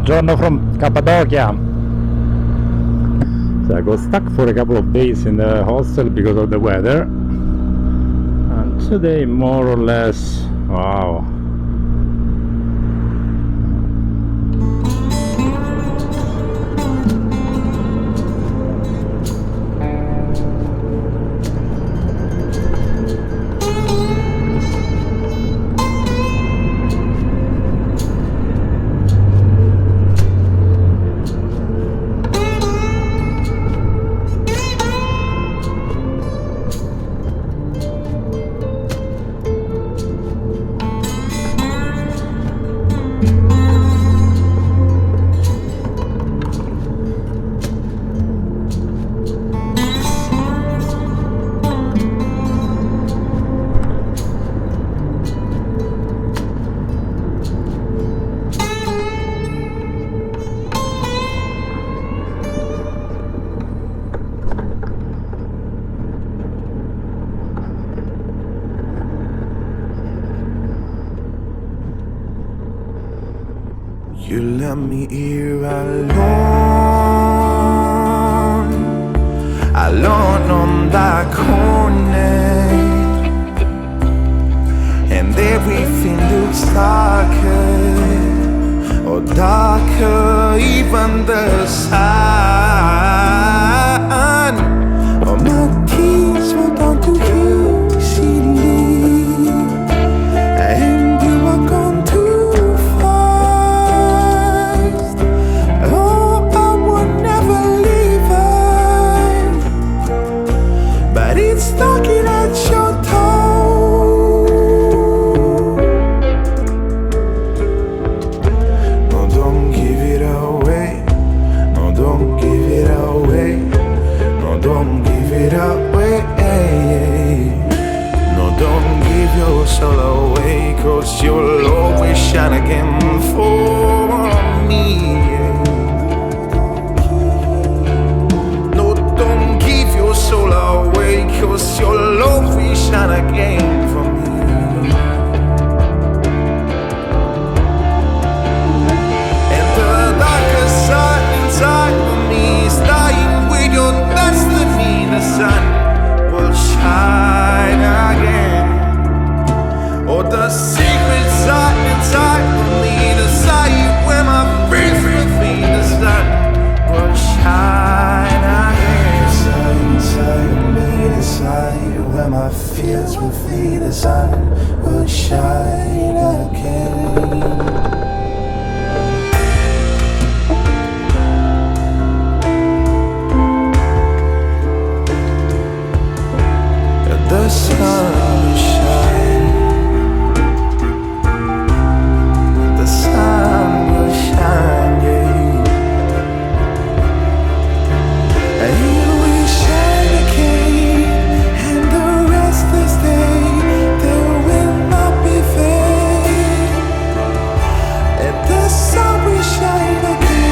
Buongiorno from Cappadocia. So I got stuck for a couple of days in the hostel because of the weather, and today more or less, wow. You left me here alone on that corner, and everything looks darker, or darker, even the sun. Oh, my tears were down to you, easily, and you are gone too fast. Oh, I would never leave her, but it's knocking at your door. No, don't give it away. No, don't give it away. No, don't give it away. No, don't give your soul away, 'cause you'll always shine again for me. No, don't give your soul away, 'cause you'll always shine again for me. And the darker side inside of me is dying with your destiny. The sun will shine again. Oh, the secret side inside of me, the side where my friends will be. The sun will shine again. Inside me, the side where my fears will flee. The sun will shine again. The sun will shine. The sun will shine, yeah. And you will shine again, and the restless day, there will not be vain. And the sun will shine again.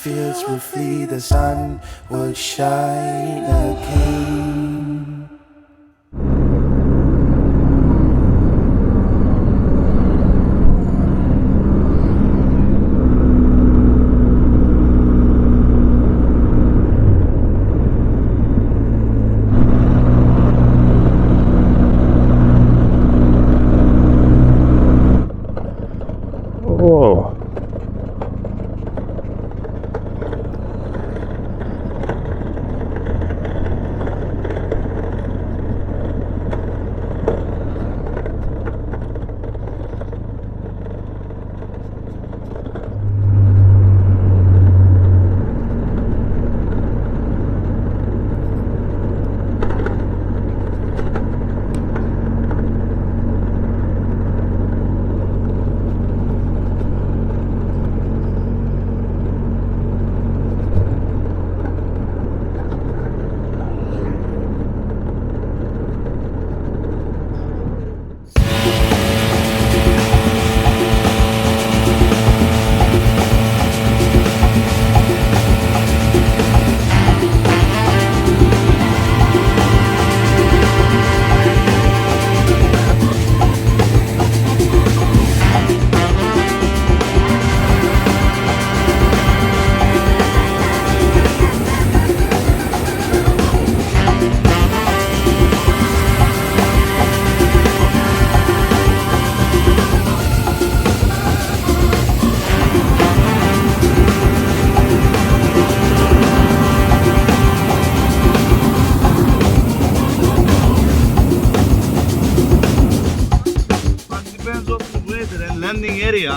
Fields will flee, the sun will shine again. Whoa.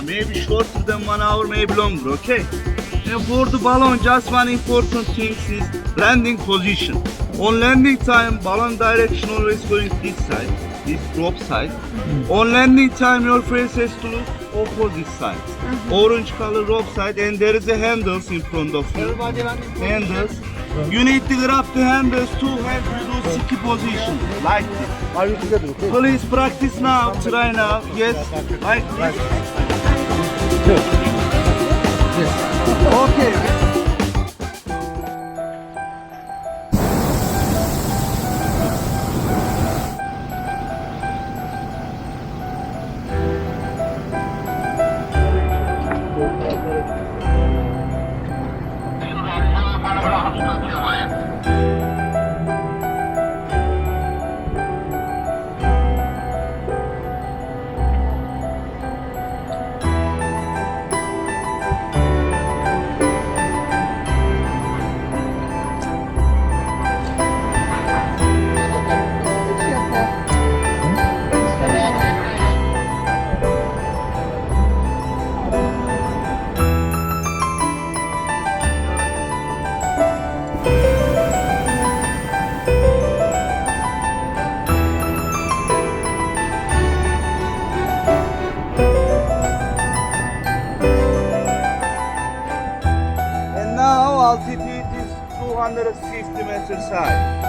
maybe shorter than 1 hour, maybe longer, okay? And for the balloon, just one important thing is landing position. On landing time, balloon direction always going this side, this drop side. On landing time, your face has to look opposite side. Orange color rope side, and there is a handles in front of you. Handles. You need to grab the handles to help you do ski position, like this. Are you together? Okay. Please practice now, try now. Yes, like this. Okay. Altitude is 250 meters high.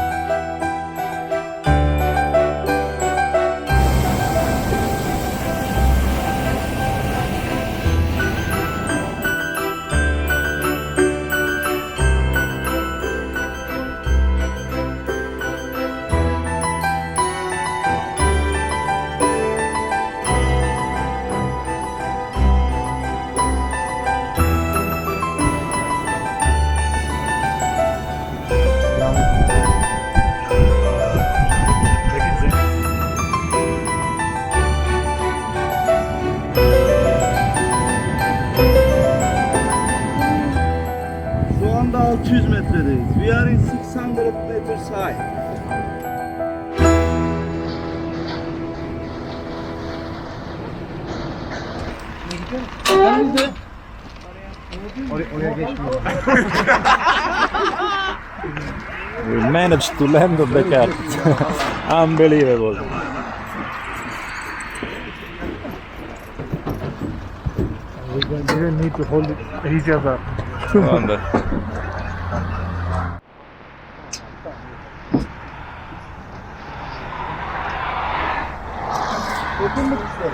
Şu anda 600 metredeyiz. We are in 600 meters high. Oraya geçmiyor. We managed to land on the cat. Unbelievable. We didn't need to hold each other. Wonder. Dokunmak isterim.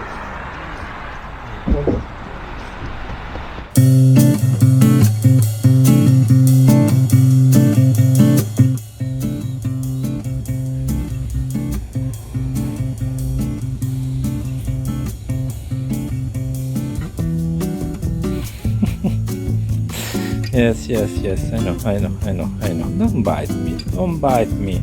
Yes, I know. Don't bite me.